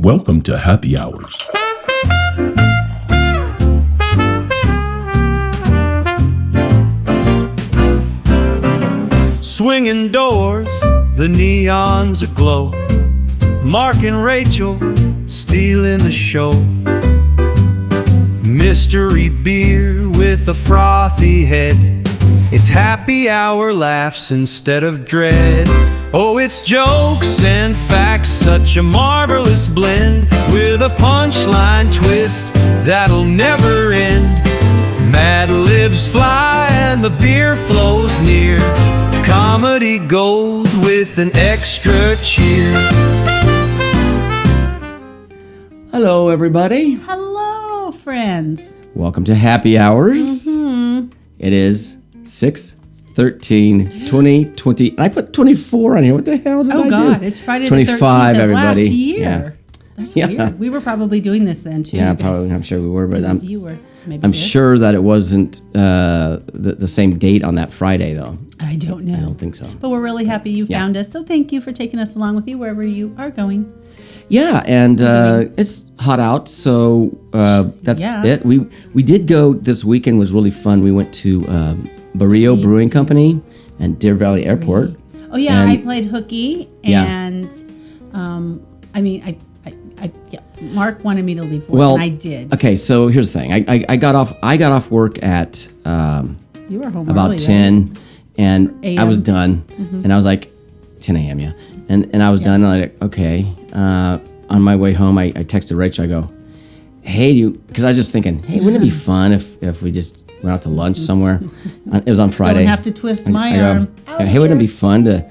Welcome to Happy Hours. Swinging doors, the neons aglow. Mark and Rachel stealing the show. Mystery beer with a frothy head. It's happy hour laughs instead of dread. Oh, it's jokes and facts, such a marvelous blend, with a punchline twist that'll never end. Mad libs fly and the beer flows near. Comedy gold with an extra cheer. Hello, everybody. Hello, friends. Welcome to Happy Hours. It is 6/13/2020. And I put 24 on here. What the hell did I do? Oh, God. It's Friday the 25, 13th of everybody. last year. Yeah. That's Yeah. weird. We were probably doing this then, too. Yeah, you guys. probably. I'm sure we were, but You were. Maybe I'm you were. sure that it wasn't the same date on that Friday, though. I don't know. I don't think so. But we're really happy you Yeah. found us. So thank you for taking us along with you wherever you are going. Yeah, and it's hot out, so that's Yeah. it. We did go this weekend. Was really fun. We went to Barrio Brewing Company and Deer Valley Airport. Oh, yeah. And- I played hooky. Yeah. And, yeah, Mark wanted me to leave work, Well, and I did. Okay, so here's the thing. I got off work at You were home about early, 10, and I was AM. done, and I was like 10 a.m. Yeah, and I was done, and I like okay. On my way home, I texted Rachel. I go, hey, because I was just thinking, hey, wouldn't it be fun if we just went out to lunch somewhere? It was on Friday. Don't have to twist my I go, arm. yeah, hey, wouldn't it be fun to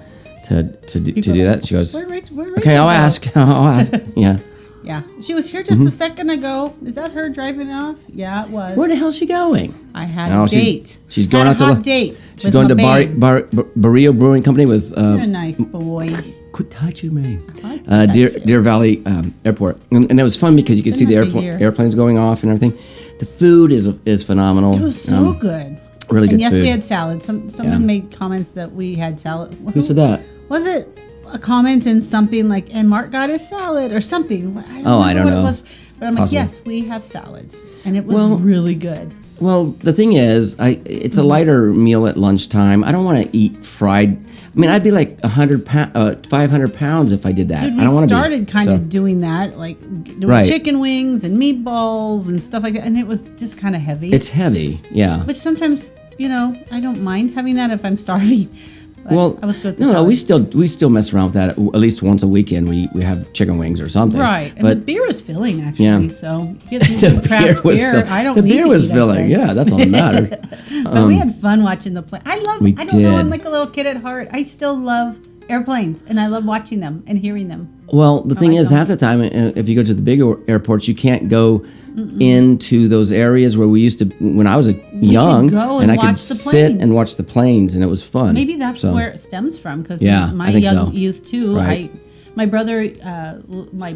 do that? She goes, Where'd Rachel okay, I'll go? ask. I'll ask. Yeah. Yeah, she was here just a second ago. Is that her driving off? Yeah, it was. Where the hell's she going? I had No, a she's- date. she's going had out to a hot the- date. She's with going to my babe. Barrio Brewing Company with. You're a nice boy. Quit touching me. like to touch you. Deer Valley Airport, and it was fun because you could see the happy here. airplanes going off and everything. The food is phenomenal. It was so good. really and good yes, food. we had salad. Someone made comments that we had salad. Who said that? Was it a comment in something like, and Mark got his salad or something? I don't what know. It was, but I'm Possibly. like, yes, we have salads, and it was Well- really good. Well, the thing is, it's a lighter meal at lunchtime. I don't want to eat fried. I mean, I'd be like 500 pounds if I did that. Dude, I we don't want to started be, kind so- of doing that, like doing Right. chicken wings and meatballs and stuff like that, and it was just kind of heavy. It's heavy, yeah. Which sometimes, I don't mind having that if I'm starving. But Well, I was good. With no, salad. we still mess around with that. At least once a weekend, we have chicken wings or something. Right, and But the beer was filling actually. Yeah. So get some the craft beer was beer. filling. I don't The need beer to was eat, I filling. said. Yeah, that's all that mattered. But we had fun watching the plane. I don't know. did. I'm like a little kid at heart. I still love airplanes, and I love watching them and hearing them. Well, the thing like is, them. half the time, if you go to the big airports, you can't go into those areas where we used to. When I was young, go and I could watch the sit planes. and watch the planes, and it was fun. Maybe that's So, where it stems from. Because Yeah, my I think young so. youth too. Right. My brother, my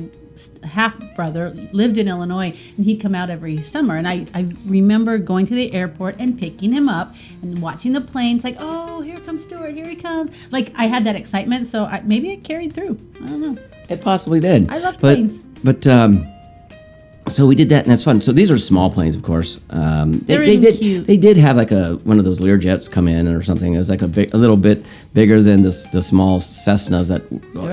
half brother, lived in Illinois, and he'd come out every summer. And I remember going to the airport and picking him up and watching the planes. Like, oh, here comes Stuart, here he comes. Like I had that excitement, so maybe it carried through. I don't know. It possibly did. I love but, planes. But so we did that, and that's fun. So these are small planes, of course. They're They did. cute. They did have like one of those Learjets come in or something. It was like a little bit bigger than the small Cessnas. That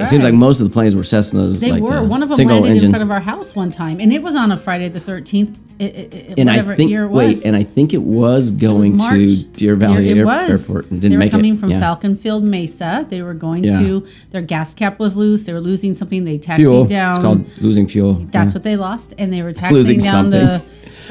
it seems like Right. most of the planes were Cessnas. They like were. the One of them single landed engines. in front of our house one time, and it was on a Friday the 13th. And Whatever I think year it was. and I think it was going to March. Deer Valley It was. Airport and They didn't were make coming it. from Yeah. Falcon Field Mesa. They were going Yeah. to, their gas cap was loose. They were losing something. They taxied Fuel. down. It's called losing fuel. That's Yeah. what they lost. And they were taxiing Losing down something. the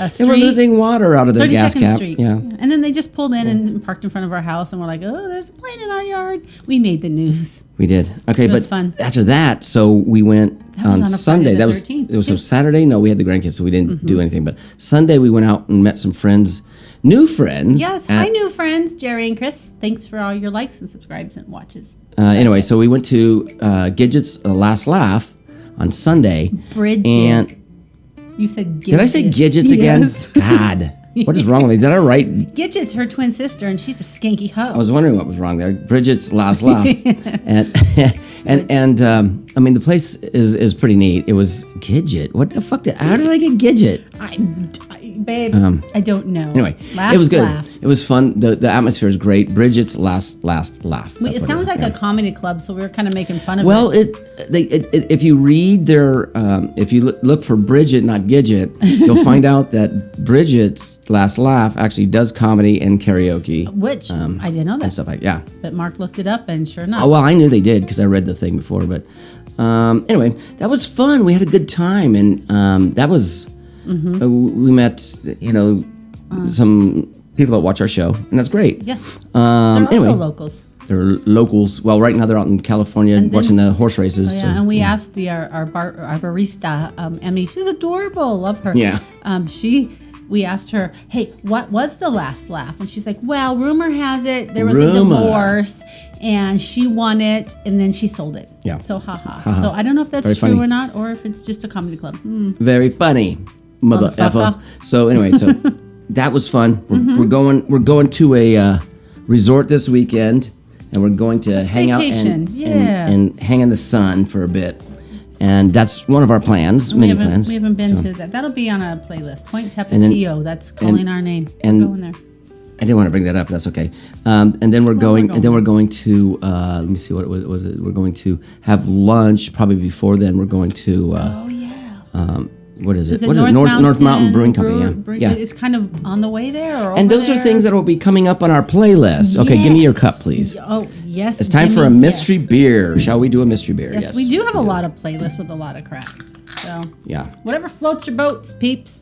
street. They were losing water out of their gas 32nd cap. Street. Yeah. And then they just pulled in and parked in front of our house. And we're like, oh, there's a plane in our yard. We made the news. We did. Okay, It was but fun. after that, so we went That was on on a Sunday. Friday the That was 13th, it was so too. Saturday. No, we had the grandkids, so we didn't do anything. But Sunday we went out and met some friends, new friends. Yes. Hi, at- new friends, Jerry and Chris. Thanks for all your likes and subscribes and watches. Anyway, so we went to Gidget's Last Laugh on Sunday. Bridget. And You said Gidget. did I say Gidget's again? Yes. God. What is wrong with me? Did I write? Gidget's her twin sister, and she's a skanky hoe. I was wondering what was wrong there. Bridget's last laugh, and I mean the place is pretty neat. It was Gidget. What the fuck? How did I get Gidget? Babe, I don't know. Anyway, Last it was good. laugh. It was fun. The atmosphere is great. Bridget's last laugh. That's It what sounds is. like Yeah. a comedy club, so we were kind of making fun of Well, it. if you read their, if you look for Bridget, not Gidget, you'll find out that Bridget's last laugh actually does comedy and karaoke Which I didn't know and that, stuff like yeah. but Mark looked it up, and sure enough, Oh well, I knew they did because I read the thing before. But anyway, that was fun. We had a good time, and that was we met some people that watch our show, and that's great. yes, they're also anyway. locals. They're locals. Well, right now they're out in California then- watching the horse races. Yeah, so- and we asked our barista, Emmy. She's adorable. Love her. Yeah. We asked her, hey, what was the last laugh? And she's like, well, rumor has it there was a Rumor. divorce, and she won it, and then she sold it. Yeah. So, haha. So I don't know if that's Very true funny. or not, or if it's just a comedy club. Very funny, mother Motherfucker. effer. So anyway, so that was fun. We're going to a resort this weekend, and we're going to hang out staycation, yeah. and hang in the sun for a bit. And that's one of our plans, We many haven't, plans. we haven't been to that. That'll be on a playlist. Point Tapatio. That's calling our name. and- We're going there. I didn't want to bring that up. But that's okay. And then we're going. And then we're going to. Let me see. What was it? We're going to have lunch. Probably before then, we're going to. Oh, yeah. What is it? Is it What is it? North Mountain Brewing Company. Yeah. It's kind of on the way there, or And over those are there? things that will be coming up on our playlist. Okay, give me your cup, Yes. please. Oh, yes. It's time give for a me- mystery yes. beer. Shall we do a mystery beer? Yes, we do have a lot of playlists with a lot of crap. So, Yeah. whatever floats your boats, peeps,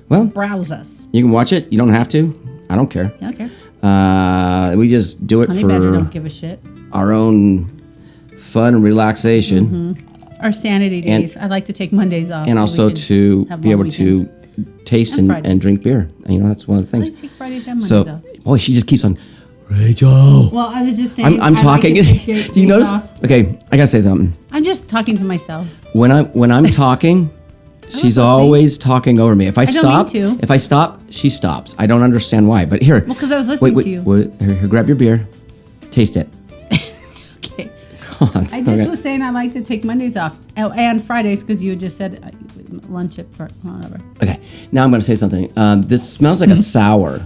Well, browse us. you can watch it. You don't have to. I don't care. I don't care. We just do it Honey Badger for don't give a shit. our own fun and relaxation, Our sanity days. I like to take Mondays off. and so also we can to have be long able to weekends. taste And and Fridays. drink beer. And, that's one of the I like things. to take Fridays and Mondays So, off. boy, she just keeps on. Rachel. Well, I was just saying. I'm I talking. Like to take Do you days notice? off. Okay, I gotta say something. I'm just talking to myself. When I'm talking, she's listening. always talking over me. If I don't stop, mean to. if I stop, she stops. I don't understand why. But here, Well, 'cause I was listening to you. Wait, here, grab your beer, taste it. Okay. Come on. I just Okay. was saying I like to take Mondays off. Oh, and Fridays because you just said lunch at whatever. Okay, now I'm gonna say something. This smells like a sour.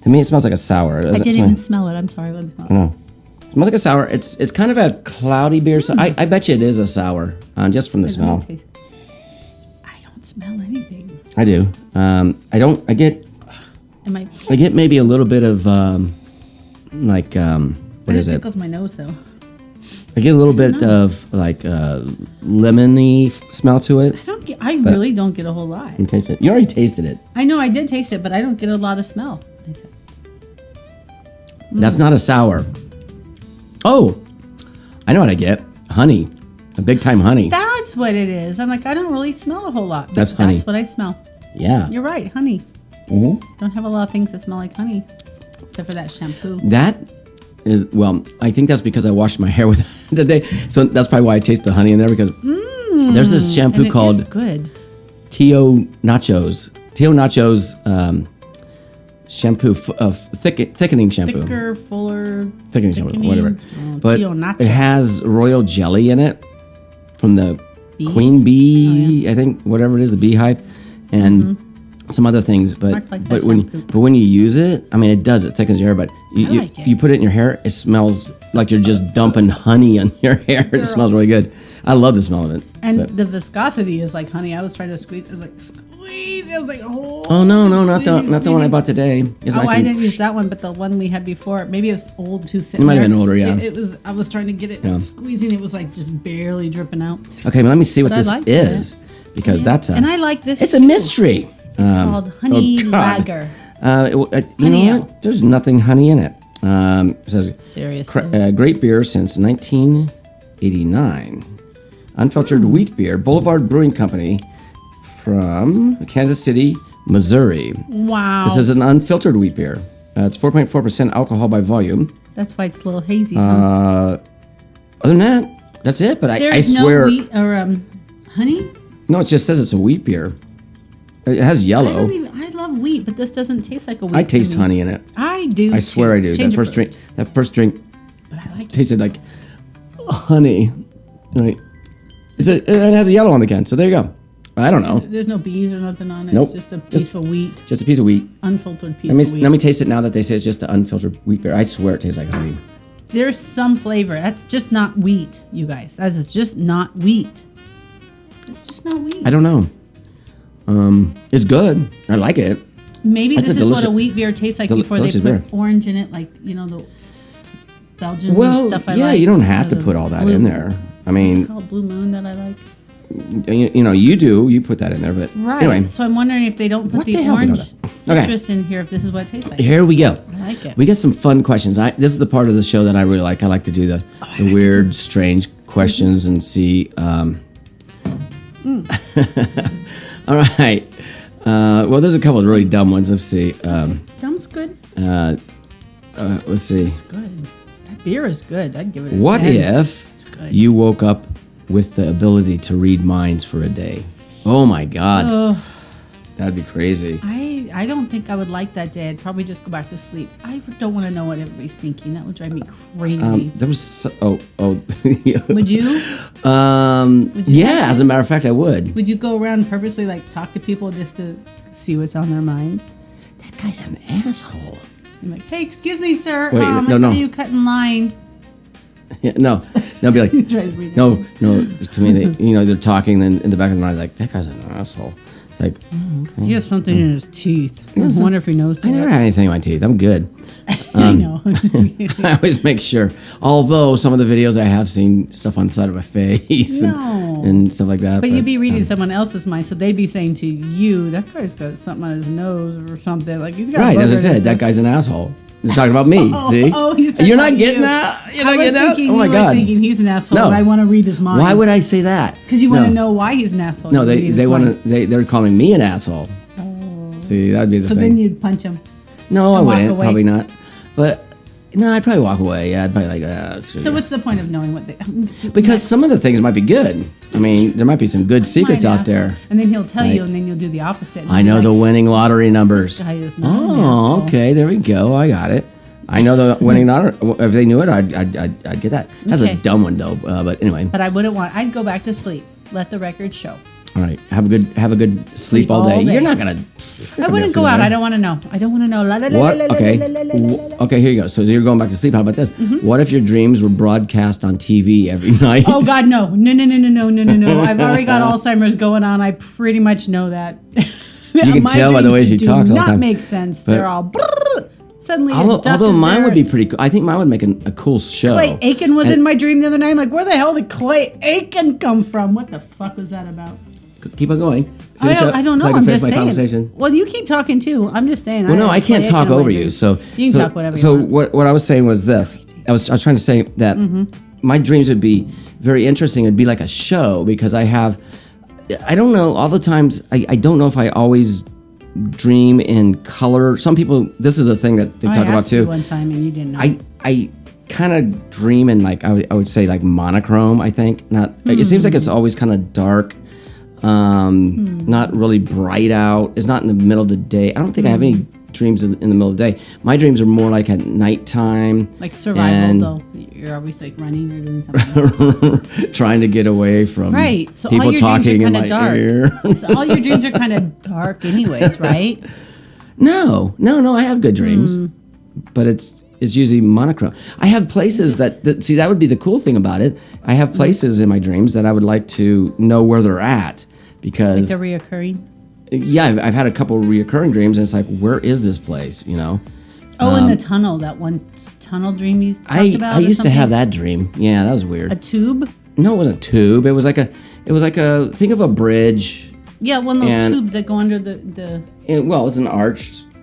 To me, it smells like a sour. I didn't even smell it. I'm sorry. Let me smell it. No. It smells like a sour. It's kind of a cloudy beer. So I bet you it is a sour, just from the Let me smell. taste. I don't smell anything. I do. I don't. I get Am I? maybe a little bit of like what is it it? tickles my nose though. I get a little bit of like lemony smell to it. I really don't get a whole lot. You taste it. You already tasted it. I know I did taste it, but I don't get a lot of smell. I said, That's not a sour. Oh, I know what I get. Honey, a big time honey. that's what it is. I'm like, I don't really smell a whole lot. But That's honey. That's what I smell. Yeah. You're right, honey. Mhm. Don't have a lot of things that smell like honey, except for that shampoo. That is well. I think that's because I washed my hair with it today. So that's probably why I taste the honey in there because there's this shampoo And it is called good. Tio Nachos. Tio Nachos shampoo, thickening shampoo. Thicker, fuller, Thickening shampoo, whatever. Oh, But Tio Nacho. it has royal jelly in it from the Bees? queen bee, I think, whatever it is, the beehive, and some other things. But Mark likes but that when shampoo. you use it, I mean, it does. It thickens your hair. But you like it. you put it in your hair, it smells like you're just dumping honey on your hair. It smells really good. I love the smell of it. And But- the viscosity is like honey. I was trying to squeeze. I was like, squeeze. I was like, oh no, not the one I bought today. It's Oh, nice I and- didn't use that one, but the one we had before. Maybe it's old too. It might have been older, yeah. It was. I was trying to get it, squeezing. It was like just barely dripping out. Okay, but let me see what But I this like is because that's a And I like this. it's a too. mystery. It's called honey God. lager. You Honey know ale. what? There's nothing honey in it. It says Seriously. great beer since 1989. Unfiltered wheat beer, Boulevard Brewing Company from Kansas City, Missouri. Wow. This is an unfiltered wheat beer. It's 4.4% alcohol by volume. That's why it's a little hazy. Huh? Other than that, that's it. But I There's swear, no wheat or honey. no, it just says it's a wheat beer. It has I yellow. don't even. I love wheat, but this doesn't taste like a wheat. I to taste me. honey in it. I do. I swear I do. Change That it first drink But I like it. tasted like honey. Right. It has a yellow on the can, so there you go. I don't know. There's no bees or nothing on it. Nope. It's just a piece Just- of wheat, Just a piece of wheat. unfiltered piece Let of wheat. me taste it now that they say it's just an unfiltered wheat beer. I swear it tastes like honey. There's some flavor. That's just not wheat, you guys. That is just not wheat. It's just not wheat. I don't know. It's good. I like it. Maybe That's this a is what a delicious- wheat beer tastes like before they delicious put beer. orange in it, like the Belgian Well, stuff I yeah, like. you don't have Or to the put all that blue- in there. I What's it mean, called Blue Moon that I like. you know, you do. You put that in there, but Right. anyway, So I'm wondering if they don't put What the the hell did I orange do? Okay. citrus in here, if this is what it tastes like. here we go. I like it. We get some fun questions. This is the part of the show that I really like. I like to do the weird, strange questions and see. All right. Well, there's a couple of really dumb ones. Let's see. Dumb's good. Let's see. It's good. That beer is good. I'd give it a What 10. if good. you woke up with the ability to read minds for a day? Oh my God. That'd be crazy. I don't think I would like that day. I'd probably just go back to sleep. I don't want to know what everybody's thinking. That would drive me crazy. There was oh. Would you? you Yeah, like as a matter of fact, I would. Would you go around purposely like talk to people just to see what's on their mind? That guy's an asshole. I'm like, hey, excuse me, sir. Wait, I no. saw you cut in line. Yeah, no, be like, Drives me no. To me, they're talking, then in the back of their mind, like that guy's an asshole. It's like, oh, okay. He has something in his teeth. I wonder if he knows. I never that. have anything in my teeth. I'm good. I know. I always make sure. Although some of the videos I have seen stuff on the side of my face No. and stuff like that. But you'd be reading someone else's mind, so they'd be saying to you, "That guy's got something on his nose or something." Like he's got. a right, booger as I in said, his that nose. guy's an asshole. You're talking about me. See? Oh, he's talking You're not about getting you. that. You're I not was getting that. thinking Oh my you were God. thinking he's an asshole, No. and I want to read his mind. Why would I say that? Because you want to No. know why he's an asshole. No, You read his they want mind. to. They're calling me an asshole. See, that'd be the So thing. then you'd punch him. No, I and walk wouldn't. away. Probably not. But no, I'd probably walk away. Yeah, I'd probably like. Screw So you. what's the point of knowing what they? Because some of the things might be good. I mean, there might be some good secrets Mine out there. asshole. And then he'll tell you, Like- and then you'll do the opposite. and I you'll know be the like, winning lottery numbers. This guy is not an Oh, asshole. okay. There we go. I got it. I know the winning lottery. If they knew it, I'd get that. That's Okay. a dumb one though. But anyway, But I wouldn't want. I'd go back to sleep. Let the record show. all right. Have a good sleep all day. all day. You're not gonna. I wouldn't go out. I don't want to know. I don't want to know. La, la, la, What? la, la, Okay. la, la, la, la, la, la. Okay. Here you go. So you're going back to sleep. How about this? What if your dreams were broadcast on TV every night? Oh God, no. I've already got Alzheimer's going on. I pretty much know that. You can My tell by the way dreams she talks all the do time. not make sense. But- They're all brrr. Suddenly. Although mine would be pretty cool. I think mine would make a cool show. Clay Aiken was And- in my dream the other night. I'm like, where the hell did Clay Aiken come from? What the fuck was that about? Keep on going. I Finish up don't know. so I can I'm finish just my saying. conversation. Well, you keep talking too. I'm just saying. Well, no, I can't Clay talk Aiken in my over you. dream. So you can talk whatever you So want. what I was saying was this. I was trying to say that my dreams would be very interesting. It'd be like a show because I don't know, all the times, I don't know if I always dream in color. Some people, this is a thing that they I talk about asked you too. one time and you didn't know. I kind of dream in like, I would say like monochrome, I think. Not. It seems like it's always kind of dark. Not really bright out. It's not in the middle of the day. I don't think I have any dreams in the middle of the day. My dreams are more like at nighttime. Like survival, and though. You're always like running or doing something. trying to get away from Right. So people all your dreams talking are in kind my of dark. ear. So all your dreams are kind of dark, anyways, right? No. I have good dreams, but it's usually monochrome. I have places that see, that would be the cool thing about it. I have places in my dreams that I would like to know where they're at because They're reoccurring. yeah, I've had a couple of reoccurring dreams, and it's like, where is this place? You know, Oh, in the tunnel, that one tunnel dream you talked about. I or used to have something? that dream. Yeah, that was weird. A tube. No, it wasn't a tube. It was like a think of a bridge. Yeah, one of those And- tubes that go under the. Well, it's an archway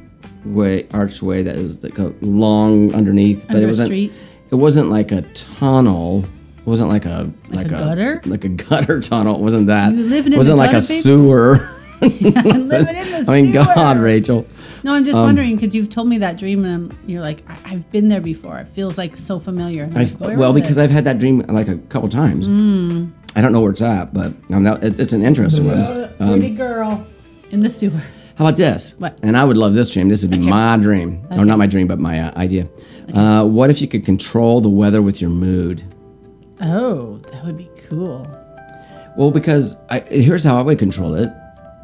that was like a long underneath, but Under it a wasn't. street? It wasn't like a tunnel. It wasn't like a a gutter? like a gutter tunnel. It wasn't that. You living in it wasn't the like a gutter, baby? sewer. I'm living in the I mean, sewer. God, Rachel. No, I'm just wondering because you've told me that dream and you're like, I've been there before. It feels like so familiar. And I'm like, where Well, was because it? I've had that dream like a couple times. I don't know where it's at, but it's an interesting one. Pretty girl in the sewer. How about this? What? And I would love this dream. This would be my dream. Or not my dream, but my idea. What if you could control the weather with your mood? Oh, that would be cool. Well, because here's how I would control it.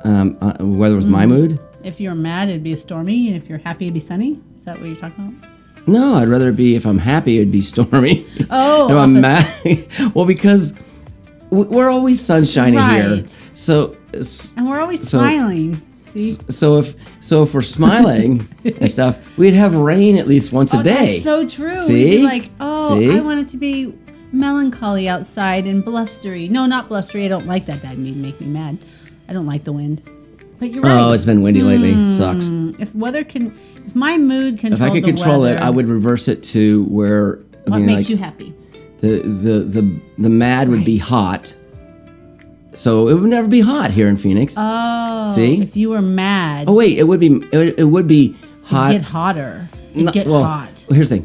Weather with my mood? If you're mad, it'd be a stormy, and if you're happy, it'd be sunny. Is that what you're talking about? No, I'd rather it be, if I'm happy, it'd be stormy. Oh, if I'm mad, well, because we're always sunshiny here. Right. So, And we're always smiling. See? so if we're smiling and stuff, we'd have rain at least once a day. That's so true. See? We'd be like, oh, See? I want it to be melancholy outside and blustery. No, not blustery. I don't like that. That'd make me mad. I don't like the wind. But you're right. Oh, it's been windy lately. Sucks. If my mood controlled If I could the control weather, it, I would reverse it to where What makes you happy? the mad would be hot. So it would never be hot here in Phoenix. Oh, See? if you were mad, Oh wait, it would be hot. it'd get hotter. It'd get hot. Well, here's the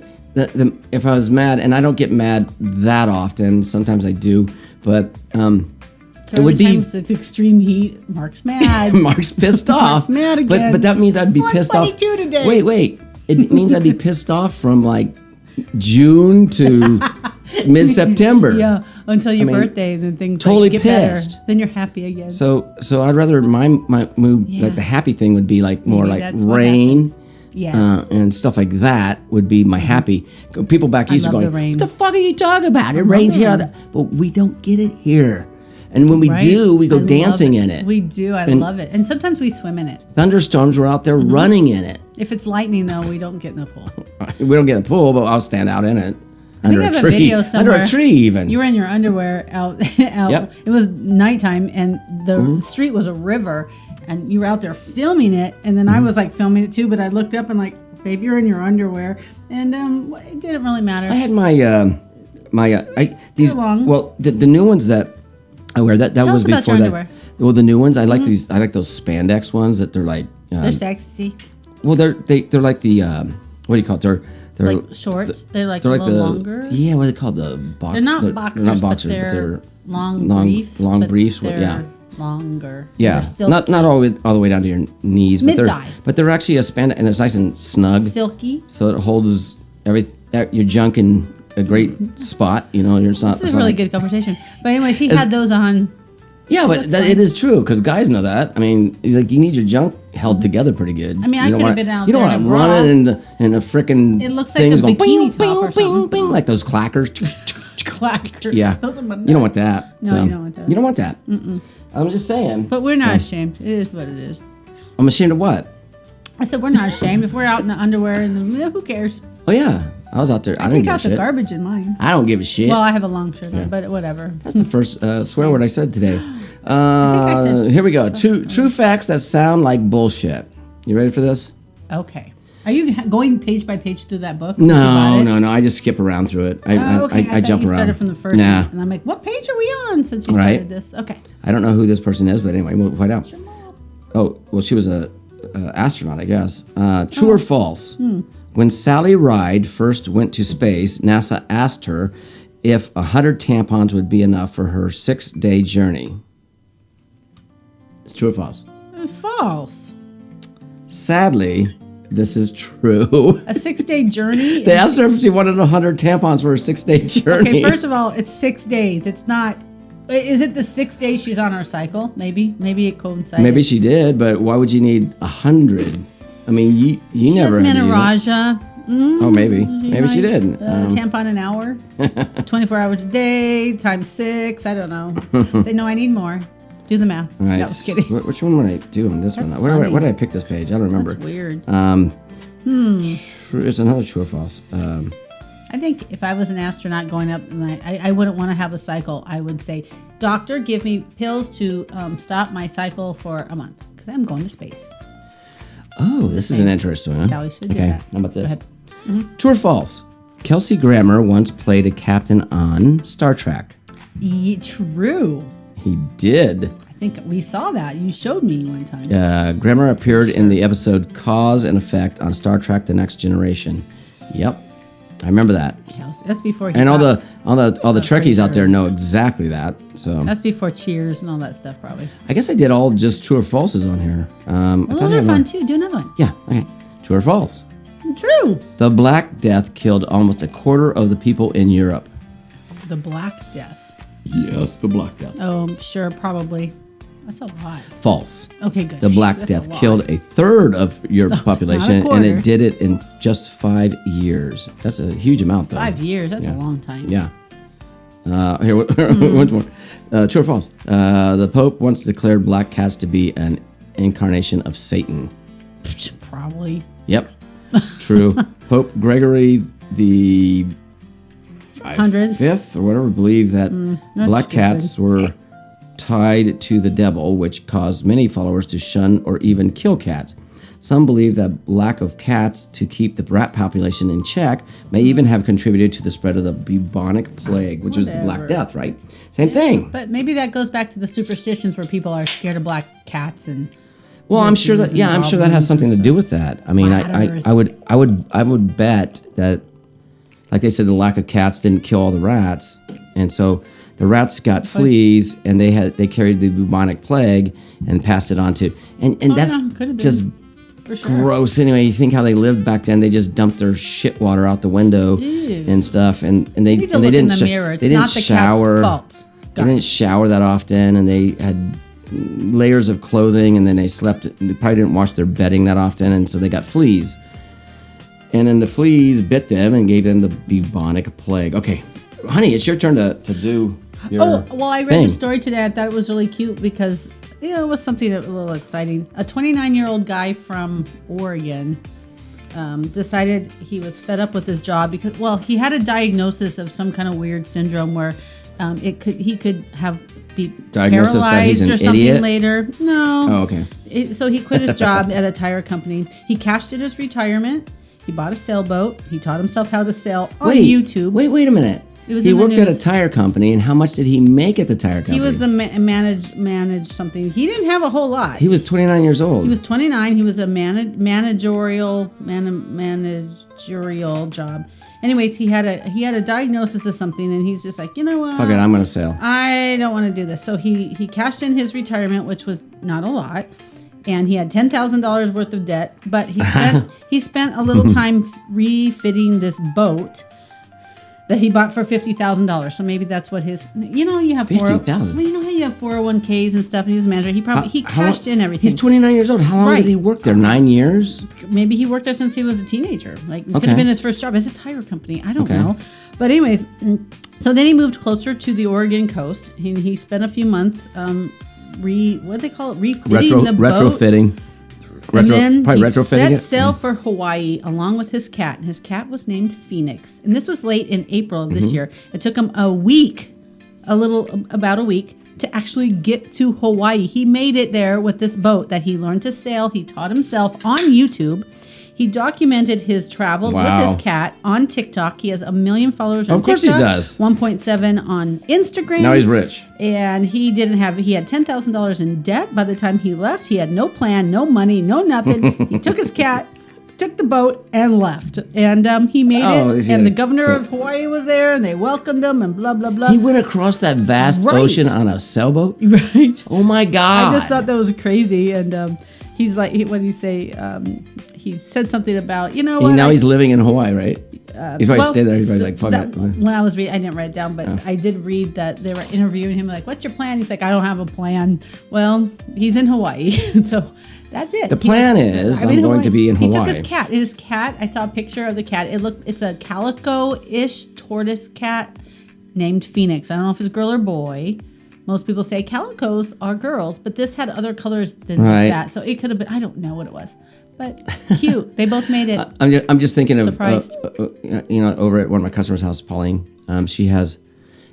thing. If I was mad, and I don't get mad that often, sometimes I do, but So it would every be- time it's extreme heat. Mark's mad. Mark's pissed off. mad again. But that means I'd be pissed off. 122 today. Wait. It means I'd be pissed off from like June to mid-September. Yeah, until your mean, birthday, then things totally get pissed. better. Then you're happy again. So I'd rather my mood, Yeah. like the happy thing, would be like more Maybe like that's what rain. yes. And stuff like that would be my happy. People back east are love going, the rain. "What the fuck are you talking about? It rains the here." rain. But we don't get it here. And when we Right? do, we go I love dancing in it. We do. I love it. And sometimes we swim in it. Thunderstorms, we're out there Mm-hmm. running in it. If it's lightning, though, we don't get in the pool. We don't get in the pool, but I'll stand out in it. I think Under I a have a tree. video Under somewhere. a tree, even. You were in your underwear out. Yep. It was nighttime, and the Mm-hmm. street was a river, and you were out there filming it. And then I was like filming it too, but I looked up and like, babe, you're in your underwear, and it didn't really matter. I had my these long. well the new ones that I wear that Tell was us about before your that. underwear. Well, the new ones I like these. I like those spandex ones that they're like. They're sexy, Well, they're like the what do you call it? They're like shorts. They're like they're a like little the longer. yeah. What are they called? The box. They're not boxers, They're not but boxers, they're long long- briefs. long but briefs, They're yeah. longer. Yeah, They're silky. not all the way down to your knees, Mid-thigh. but they're actually a spandex and it's nice and snug, silky. so it holds your junk in a great spot. You know, it's not. This is a really good conversation. But anyways, he had those on. Yeah, but it is true because guys know that. I mean, he's like, you need your junk held together pretty good. I mean, I You don't could have wanna- been out You don't there want in to a bra. run it in a freaking. It looks like things a going bikini bing, top or bing, something. bing, like those clackers. Clackers. Yeah, Those are my you don't want nuts. that. No, so. you don't want that. You don't want that. I'm just saying. But we're not ashamed. It is what it is. I'm ashamed of what? I said we're not ashamed. If we're out in the underwear and who cares? Oh yeah, I was out there. I didn't Take give a out the shit. garbage in mine. I don't give a shit. Well, I have a long shirt on, but whatever. That's the first swear word I said today. I said- Here we go. True facts that sound like bullshit. You ready for this? Okay. Are you going page by page through that book? since you bought No, it? no. I just skip around through it. I Oh, okay. I jump you around. started from the first Nah, one. And I'm like, what page are we on since you Right. started this? Okay. I don't know who this person is, but anyway, we'll find out. Oh, well, she was a astronaut, I guess. True or false? When Sally Ride first went to space, NASA asked her if 100 tampons would be enough for her 6-day journey. It's true or false? False. Sadly, this is true. A 6-day journey? They asked her if she wanted 100 tampons for her 6-day journey. Okay, first of all, it's 6 days. It's not. Is it the 6 days she's on her cycle? Maybe it coincided. Maybe she did, but why would you need 100? I mean, you She never has had to use it. menorrhagia. Oh, maybe. Maybe she might, did. Tampon an hour, 24 hours a day times 6. I don't know. Say no, I need more. Do the math. All right. No, just kidding. Which one would I do on this That's one? Where funny. did I pick this page? I don't remember. That's weird. It's another true or false. I think if I was an astronaut going up, and I wouldn't want to have a cycle. I would say, doctor, give me pills to stop my cycle for a month because I'm going to space. Oh, this is an interesting one. Sally should do Okay, that. how about this? Go ahead. True or false? Kelsey Grammer once played a captain on Star Trek. True. He did. I think we saw that. You showed me one time. Grammer appeared in the episode Cause and Effect on Star Trek The Next Generation. Yep, I remember that. Yeah, that's before he And all got- the Trekkies out there know exactly that. So That's before Cheers and all that stuff, probably. I guess I did all just true or falses on here. I Well, thought those I are had fun more. too. Do another one. Yeah. Okay. True or false? True. The Black Death killed almost a quarter of the people in Europe. The Black Death. Yes, the Black Death. Oh, sure, probably. That's a lot. False. Okay, good. The Black That's a Death lot. killed a third of Europe's population, and quarter. it did it in just 5 years. That's a huge amount, though. 5 years. That's Yeah. a long time. Yeah. Here, once more. True or false? The Pope once declared black cats to be an incarnation of Satan. Probably. Yep. True. Pope Gregory the 100th. fifth or whatever believed that black stupid. cats were tied to the devil, which caused many followers to shun or even kill cats. Some believe that lack of cats to keep the rat population in check may even have contributed to the spread of the bubonic plague, which was the Black Whatever. Death, right? Same thing. But maybe that goes back to the superstitions where people are scared of black cats and. Well, I'm sure that witches and I'm sure that has goblins something and to do with that. I mean, Ladders. I would bet that, like they said, the lack of cats didn't kill all the rats, and so the rats got fleas, and they carried the bubonic plague and passed it on to, and that's yeah, could have been. just For sure. gross. Anyway, you think how they lived back then? They just dumped their shit water out the window and stuff, and they You need to and they look in didn't the mirror. It's they didn't not the shower. cat's fault. They didn't shower that often, and they had layers of clothing, and then they slept. They probably didn't wash their bedding that often, and so they got fleas. And then the fleas bit them and gave them the bubonic plague. Okay, honey, it's your turn to do your Oh, well, I read thing. the story today. I thought it was really cute because, it was something a little exciting. A 29-year-old guy from Oregon decided he was fed up with his job because, well, he had a diagnosis of some kind of weird syndrome where he could be Diagnosis that he's paralyzed an or something idiot? later. No. Oh, okay. So he quit his job at a tire company. He cashed in his retirement. He bought a sailboat. He taught himself how to sail on YouTube. Wait a minute. It was He in the worked at a news. tire company, and how much did he make at the tire company? He was the manage something. He didn't have a whole lot. He was 29 years old. He was 29. He was a managerial job. Anyways, he had a diagnosis of something, and he's just like, you know what? Fuck it, I'm gonna sail. I don't want to do this. So he cashed in his retirement, which was not a lot, and he had $10,000 worth of debt. But he spent a little time refitting this boat that he bought for $50,000. So maybe that's what his. You have $50,000? Well, you know how you have 401ks and stuff, and he was a manager. He How cashed long- in everything. He's 29 years old. How long Right. did he work there? 9 years? Maybe he worked there since he was a teenager. Like, it could Okay. have been his first job as a tire company. I don't Okay. know. But anyways, so then he moved closer to the Oregon coast. He spent a few months what do they call it? Refitting the boat. Retrofitting. And then Probably he retrofitting set it. sail for Hawaii along with his cat. And his cat was named Phoenix. And this was late in April of Mm-hmm. this year. It took him about a week to actually get to Hawaii. He made it there with this boat that he learned to sail. He taught himself on YouTube. He documented his travels with Wow. his cat on TikTok. He has 1 million followers on Of course he TikTok. does. 1.7 on Instagram. Now he's rich. And he had $10,000 in debt by the time he left. He had no plan, no money, no nothing. He took his cat, took the boat, and left. And he made Oh, it. is he And the like- governor of Hawaii was there, and they welcomed him, and blah, blah, blah. He went across that vast Right. ocean on a sailboat? Right. Oh my God. I just thought that was crazy. And he's like, what did he say? He said something about, what? Now he's living in Hawaii, right? He's probably well, stayed there. He's probably like, fuck that, it. when I was reading, I didn't write it down, but I did read that they were interviewing him, like, what's your plan? He's like, I don't have a plan. Well, he's in Hawaii. So that's it. The plan is, I'm going to be in He took his Hawaii. cat. His cat, I saw a picture of the cat. It's a calico-ish tortoise cat named Phoenix. I don't know if it's girl or boy. Most people say calicos are girls, but this had other colors than Right. just that. So it could have been, I don't know what it was, but cute. They both made it. I'm just thinking of, Surprised. over at one of my customers' house, Pauline, she has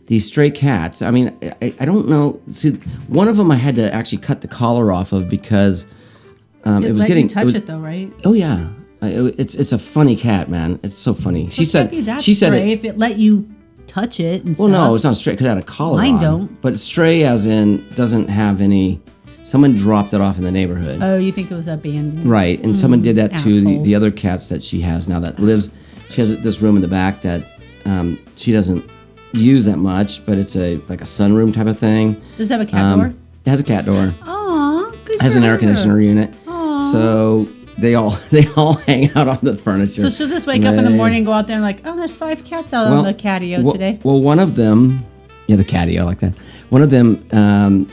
these stray cats. I mean, I don't know. See, one of them I had to actually cut the collar off of because it was let getting. you touch was- it though, right? Oh yeah, it's a funny cat, man. It's so funny. She It said can't be that she said stray it, if it let you touch it and well, stuff. no, it's not stray because it had a collar Mine on. don't. But stray, as in, doesn't have any. Someone dropped it off in the neighborhood. Oh, you think it was abandoned? Right, and someone did that to the assholes. other cats that she has now that lives. she has this room in the back that she doesn't use that much, but it's like a sunroom type of thing. Does it have a cat door? It has a cat door. Aw, good. Has for an air her. conditioner unit. So they all hang out on the furniture. So she'll just wake up in the morning and go out there and like, oh, there's 5 cats out on the catio today. Well, one of them, the catio, I like that. One of them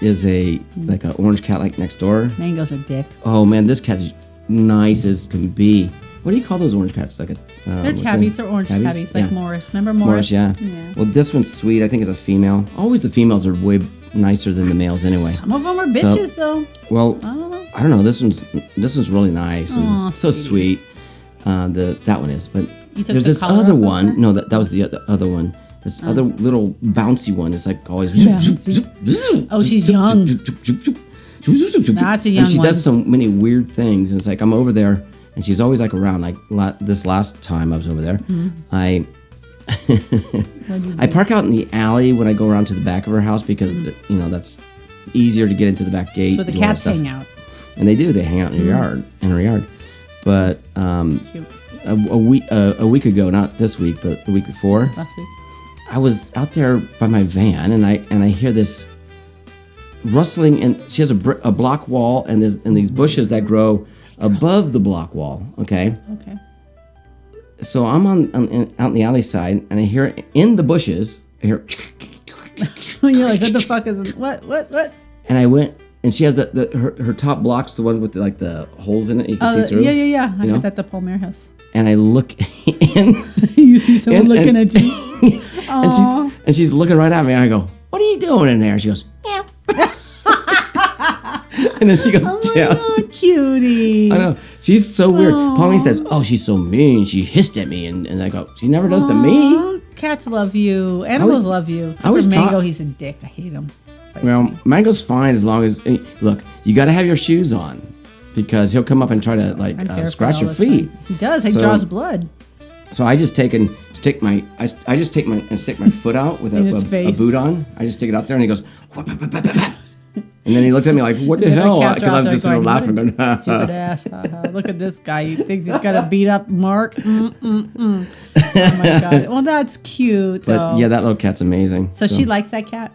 is like an orange cat like next door. Mango's a dick. Oh man, this cat's nice as can be. What do you call those orange cats? Like They're tabbies. They're orange tabbies, like Yeah. Morris. Remember Morris? Morris, yeah. Well, this one's sweet. I think it's a female. Always the females are way nicer than the males anyway. Some of them are bitches, though. Well, I don't know. I don't know. This one's really nice and so sweet. That one is, but You took there's the this collar other off of one. her? No, that was the other one. This other little bouncy one is like always. Bouncy. Oh, she's young. That's a young And she one. does so many weird things, and it's like I'm over there, and she's always like around. Like this last time I was over there, Mm-hmm. I park out in the alley when I go around to the back of her house because that's easier to get into the back gate. Where the do all that cats stuff. hang out. And they do. They hang out in her yard. But Cute. a week ago, not this week, but the week before, Last week. I was out there by my van, and I hear this rustling, and she has a block wall, and these bushes that grow above the block wall. Okay. Okay. So I'm out in the alley side, and I hear in the bushes, I hear, You're like, what the fuck is what? and I went, and she has her top blocks, the ones with the holes in it you can see through. Yeah. I know? got that at the Palmer house. And I look in. You see someone And- looking and- at you. And she's looking right at me. I go, "What are you doing in there?" She goes, "Meow." And then she goes, "Yeah." Oh, cutie. I know. She's so weird. Pauline says, "Oh, she's so mean. She hissed at me." And I go, "She never does to me." Oh, cats love you. Animals love you. Except was for Mango, taught- he's a dick. I hate him. Bites Well, me. Mango's fine as long as look. You got to have your shoes on because he'll come up and try to I'm barefoot scratch all your the feet. time. He does. He So- draws blood. So I just stick my foot out with In his a face. boot on. I just stick it out there, and he goes, "Whap, whap, whap, whap, whap." And then he looks at me like, "What the The other hell?" cats are Because out I'm there just sort of going, laughing. "What a Going, stupid ass. Look at this guy. He thinks he's got a beat up Mark. Oh my god. Well, that's cute though. But yeah, that little cat's amazing. so she likes that cat.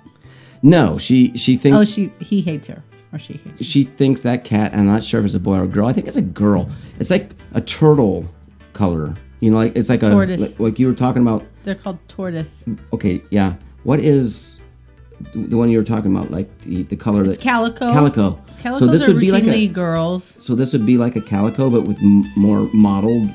No, she thinks Oh, he hates her, or she hates her. she thinks that cat. I'm not sure if it's a boy or a girl. I think it's a girl. It's like a turtle color. Like it's like Tortoise. like you were talking about. They're called tortoise. Okay, yeah. What is the one you were talking about? Like the color It's that calico. Calico. Calicos So this are would be like routinely a. girls. So this would be like a calico, but with more mottled.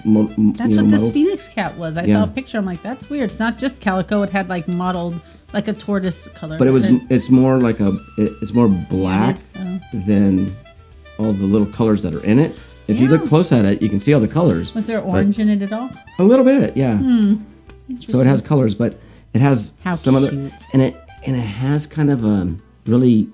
That's what this Phoenix cat was. I saw Yeah. a picture. I'm like, that's weird. It's not just calico. It had like mottled, like a tortoise color. But And it's more like it's more black Oh. than all the little colors that are in it. If you look close at it, you can see all the colors. was there orange in it at all? A little bit, yeah. So it has colors, but it has How some cute. other, and it has kind of a really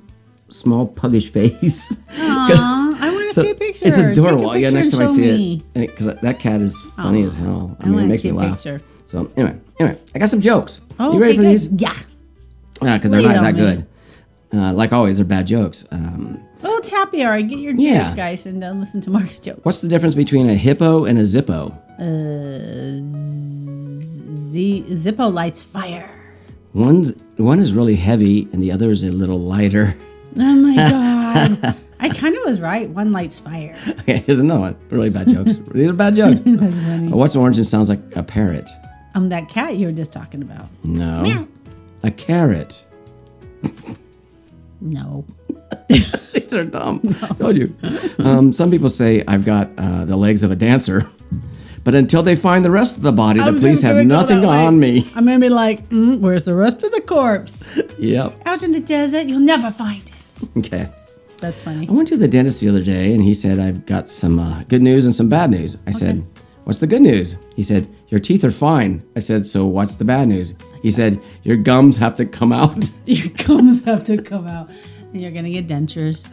small puggish face. Aw, I want to So see a picture. it's adorable. Take a Yeah, picture next and time I show see me. it, because that cat is funny as hell. I mean, wanna it makes see me a laugh. picture. So anyway, I got some jokes. Oh, You ready okay, for good. these? Yeah. Yeah, because they're Lay it not that on me. good. Like always, they're bad jokes. Oh, it's happy hour. Get your Yeah. Jewish guys and listen to Mark's joke. What's the difference between a hippo and a zippo? Zippo lights fire. One is really heavy, and the other is a little lighter. Oh my god. I kind of was right. One lights fire. Okay, here's another one. Really bad jokes. These are bad jokes. What's orange and sounds like a parrot? That cat you were just talking about. No. Meow. A carrot. No. These are dumb. I told you. Some people say I've got the legs of a dancer, but until they find the rest of the body, the I'm police just have gonna go nothing that way. on me. I'm gonna be like, where's the rest of the corpse? Yep. Out in the desert, you'll never find it. Okay. That's funny. I went to the dentist the other day, and he said, I've got some good news and some bad news. I said, what's the good news? He said, your teeth are fine. I said, so what's the bad news? He said, your gums have to come out. Your gums have to come out, and you're gonna get dentures.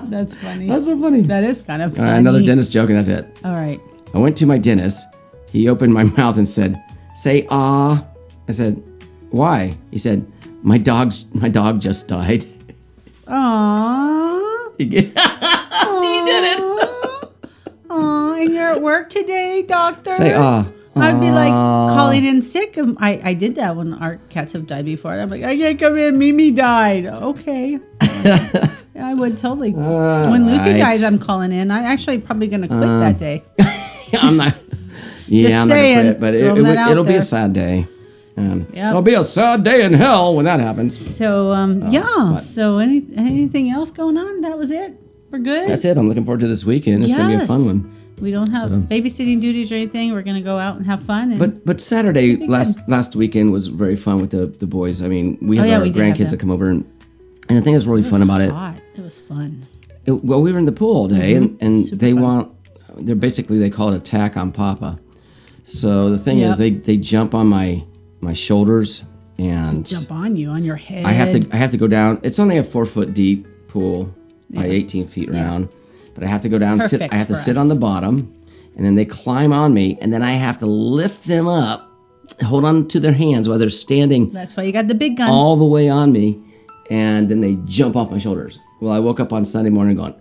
That's funny. That's so funny. That is kind of All funny. right, another dentist joke, and that's it. All right. I went to my dentist. He opened my mouth and said, say ah. I said, why? He said, my dog just died. Aww. You did it. Aww, and you're at work today, doctor? Say ah. I'd be like calling in sick. I did that when our cats have died before. I'm like, I can't come in. Mimi died. Okay. I would totally. When Lucy right. dies, I'm calling in. I'm actually probably going to quit that day. I'm not. Yeah, I'm saying, not gonna quit, but throwing that out it'll be there. a sad day. Yep. It'll be a sad day in hell when that happens. So but- So anything else going on? That was it. We're good. That's it. I'm looking forward to this weekend. It's gonna be a fun Yes. one. We don't have babysitting duties or anything. We're going to go out and have fun. And But Saturday last weekend was very fun with the boys. I mean, we had our we did have grandkids that. that come over, and the thing that's really fun about it. hot. It was fun. Well, we were in the pool all day, and Super they fun. they call it attack on Papa. So the thing is, Yep. they jump on my shoulders, and Jump on you, on your head. I have to go down. It's only a 4-foot deep pool by 18 feet round, but I have to go down. perfect I have to for sit us. on the bottom, and then they climb on me, and then I have to lift them up, hold on to their hands while they're standing That's why you got the big guns. all the way on me, and then they jump off my shoulders. Well, I woke up on Sunday morning going,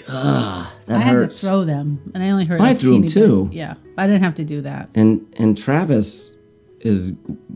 that I had hurts. to throw them, and I only heard. I a threw 'em teeny bit. too. Yeah, I didn't have to do that. And Travis is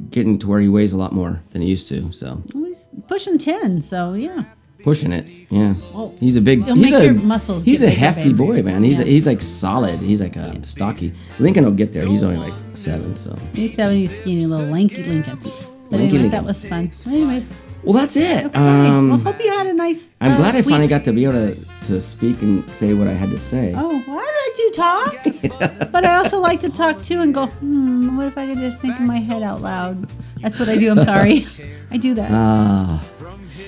getting to where he weighs a lot more than he used to, so He's pushing 10, so yeah. pushing it. Yeah, Well, he's a big. it'll He's make a your muscles he's get a bigger, hefty baby. boy, man. Yeah. He's like solid. He's like stocky. Lincoln will get there. He's only like 7, so. He's 70, skinny, little lanky Lincoln. But Lanky anyways, Lincoln. that was fun. Anyways, Well, that's it. okay. Well, hope you had a nice. I'm glad I finally week. got to be able to speak and say what I had to say. Oh, well, I let you talk, but I also like to talk too and go, what if I could just think in my head out loud? That's what I do. I'm sorry. I do that.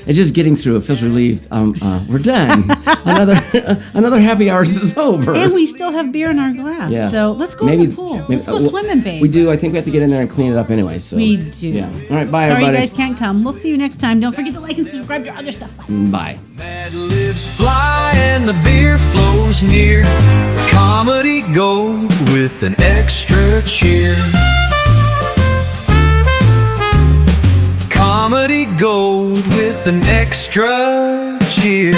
It's just getting through. It feels relieved. We're done. another happy hours is over. And we still have beer in our glass. Yes. So let's go in the pool. Let's go swimming, babe. We do. I think we have to get in there and clean it up anyway. So We do. Yeah. All right. Bye, Sorry everybody. you guys can't come. We'll see you next time. Don't forget to like and subscribe to our other stuff. Bye. Bye. Mad lips fly and the beer flows near. Comedy gold with an extra cheer. Comedy gold with an extra cheer.